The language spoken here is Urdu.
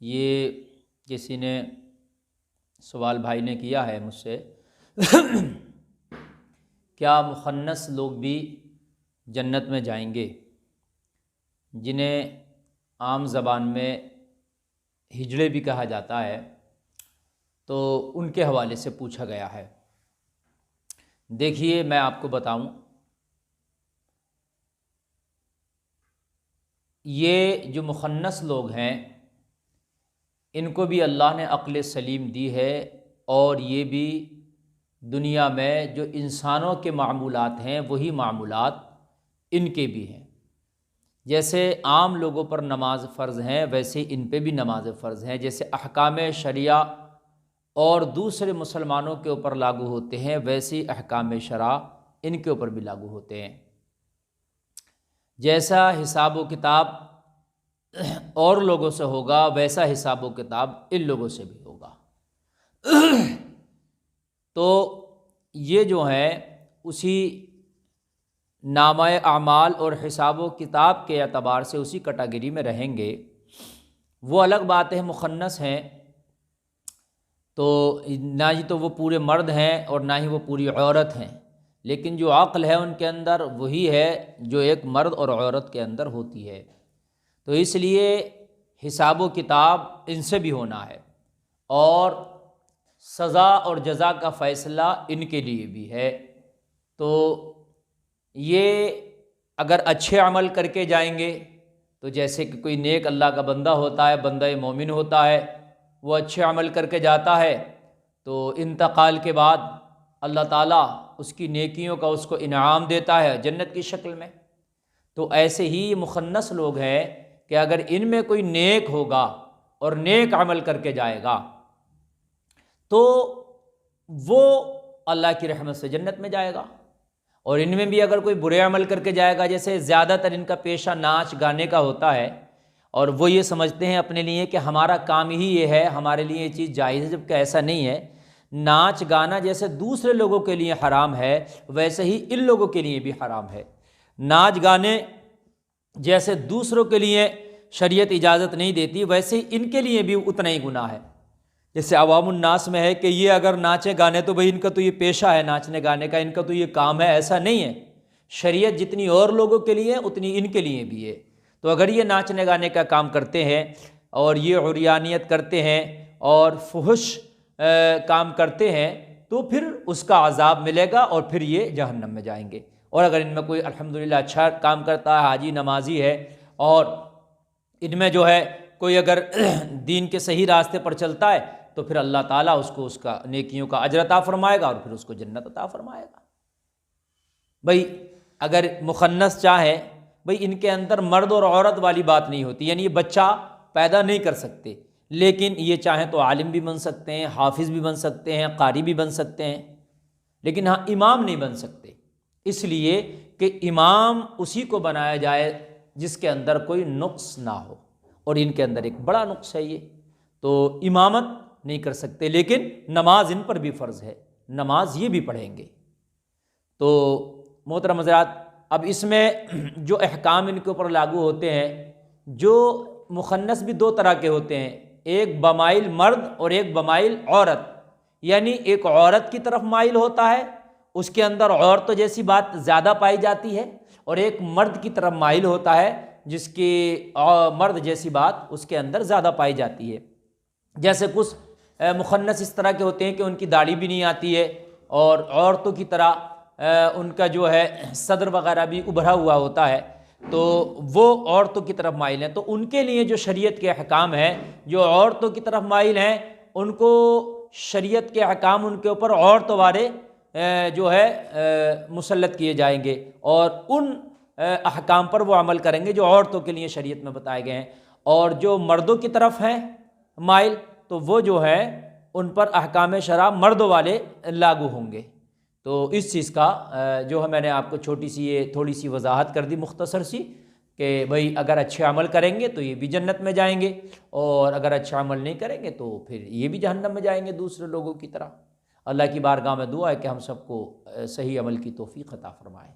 یہ کسی نے سوال بھائی نے کیا ہے مجھ سے کیا مخنث لوگ بھی جنت میں جائیں گے، جنہیں عام زبان میں ہجڑے بھی کہا جاتا ہے، تو ان کے حوالے سے پوچھا گیا ہے۔ دیکھیے میں آپ کو بتاؤں، یہ جو مخنث لوگ ہیں ان کو بھی اللہ نے عقل سلیم دی ہے، اور یہ بھی دنیا میں جو انسانوں کے معمولات ہیں وہی معمولات ان کے بھی ہیں۔ جیسے عام لوگوں پر نماز فرض ہیں ویسے ان پہ بھی نماز فرض ہیں، جیسے احکام شریعہ اور دوسرے مسلمانوں کے اوپر لاگو ہوتے ہیں ویسے احکام شرع ان کے اوپر بھی لاگو ہوتے ہیں۔ جیسا حساب و کتاب اور لوگوں سے ہوگا ویسا حساب و کتاب ان لوگوں سے بھی ہوگا۔ تو یہ جو ہے اسی نامہ اعمال اور حساب و کتاب کے اعتبار سے اسی کیٹیگری میں رہیں گے۔ وہ الگ بات ہے مخنث ہیں تو نہ ہی تو وہ پورے مرد ہیں اور نہ ہی وہ پوری عورت ہیں، لیکن جو عقل ہے ان کے اندر وہی ہے جو ایک مرد اور عورت کے اندر ہوتی ہے، تو اس لیے حساب و کتاب ان سے بھی ہونا ہے، اور سزا اور جزا کا فیصلہ ان کے لیے بھی ہے۔ تو یہ اگر اچھے عمل کر کے جائیں گے تو جیسے کہ کوئی نیک اللہ کا بندہ ہوتا ہے، بندہ مومن ہوتا ہے، وہ اچھے عمل کر کے جاتا ہے تو انتقال کے بعد اللہ تعالیٰ اس کی نیکیوں کا اس کو انعام دیتا ہے جنت کی شکل میں۔ تو ایسے ہی مخنث لوگ ہیں کہ اگر ان میں کوئی نیک ہوگا اور نیک عمل کر کے جائے گا تو وہ اللہ کی رحمت سے جنت میں جائے گا، اور ان میں بھی اگر کوئی برے عمل کر کے جائے گا، جیسے زیادہ تر ان کا پیشہ ناچ گانے کا ہوتا ہے، اور وہ یہ سمجھتے ہیں اپنے لیے کہ ہمارا کام ہی یہ ہے، ہمارے لیے یہ چیز جائز ہے، جبکہ ایسا نہیں ہے۔ ناچ گانا جیسے دوسرے لوگوں کے لیے حرام ہے ویسے ہی ان لوگوں کے لیے بھی حرام ہے۔ ناچ گانے جیسے دوسروں کے لیے شریعت اجازت نہیں دیتی ویسے ان کے لیے بھی اتنا ہی گناہ ہے۔ جیسے عوام الناس میں ہے کہ یہ اگر ناچے گانے تو بھئی ان کا تو یہ پیشہ ہے ناچنے گانے کا، ان کا تو یہ کام ہے، ایسا نہیں ہے۔ شریعت جتنی اور لوگوں کے لیے اتنی ان کے لیے بھی ہے۔ تو اگر یہ ناچنے گانے کا کام کرتے ہیں اور یہ عریانیت کرتے ہیں اور فحش کام کرتے ہیں تو پھر اس کا عذاب ملے گا اور پھر یہ جہنم میں جائیں گے۔ اور اگر ان میں کوئی الحمدللہ اچھا کام کرتا ہے، حاجی نمازی ہے، اور ان میں جو ہے کوئی اگر دین کے صحیح راستے پر چلتا ہے تو پھر اللہ تعالیٰ اس کو اس کا نیکیوں کا اجر عطا فرمائے گا اور پھر اس کو جنت عطا فرمائے گا۔ بھئی اگر مخنث چاہے، بھئی ان کے اندر مرد اور عورت والی بات نہیں ہوتی، یعنی یہ بچہ پیدا نہیں کر سکتے، لیکن یہ چاہیں تو عالم بھی بن سکتے ہیں، حافظ بھی بن سکتے ہیں، قاری بھی بن سکتے ہیں، لیکن ہاں امام نہیں بن سکتے، اس لیے کہ امام اسی کو بنایا جائے جس کے اندر کوئی نقص نہ ہو، اور ان کے اندر ایک بڑا نقص ہے یہ، تو امامت نہیں کر سکتے، لیکن نماز ان پر بھی فرض ہے، نماز یہ بھی پڑھیں گے۔ تو محترم حضرات، اب اس میں جو احکام ان کے اوپر لاگو ہوتے ہیں، جو مخنث بھی دو طرح کے ہوتے ہیں، ایک بمائل مرد اور ایک بمائل عورت، یعنی ایک عورت کی طرف مائل ہوتا ہے، اس کے اندر عورتوں جیسی بات زیادہ پائی جاتی ہے، اور ایک مرد کی طرف مائل ہوتا ہے جس کی مرد جیسی بات اس کے اندر زیادہ پائی جاتی ہے۔ جیسے کچھ مخنث اس طرح کے ہوتے ہیں کہ ان کی داڑھی بھی نہیں آتی ہے، اور عورتوں کی طرح ان کا جو ہے صدر وغیرہ بھی ابھرا ہوا ہوتا ہے، تو وہ عورتوں کی طرف مائل ہیں۔ تو ان کے لیے جو شریعت کے احکام ہیں، جو عورتوں کی طرف مائل ہیں ان کو شریعت کے احکام ان کے اوپر عورتوں والے جو ہے مسلط کیے جائیں گے، اور ان احکام پر وہ عمل کریں گے جو عورتوں کے لیے شریعت میں بتائے گئے ہیں، اور جو مردوں کی طرف ہیں مائل تو وہ جو ہے ان پر احکام شرع مردوں والے لاگو ہوں گے۔ تو اس چیز کا جو ہے میں نے آپ کو چھوٹی سی یہ تھوڑی سی وضاحت کر دی مختصر سی، کہ بھئی اگر اچھے عمل کریں گے تو یہ بھی جنت میں جائیں گے، اور اگر اچھا عمل نہیں کریں گے تو پھر یہ بھی جہنم میں جائیں گے دوسرے لوگوں کی طرح۔ اللہ کی بارگاہ میں دعا ہے کہ ہم سب کو صحیح عمل کی توفیق عطا فرمائے۔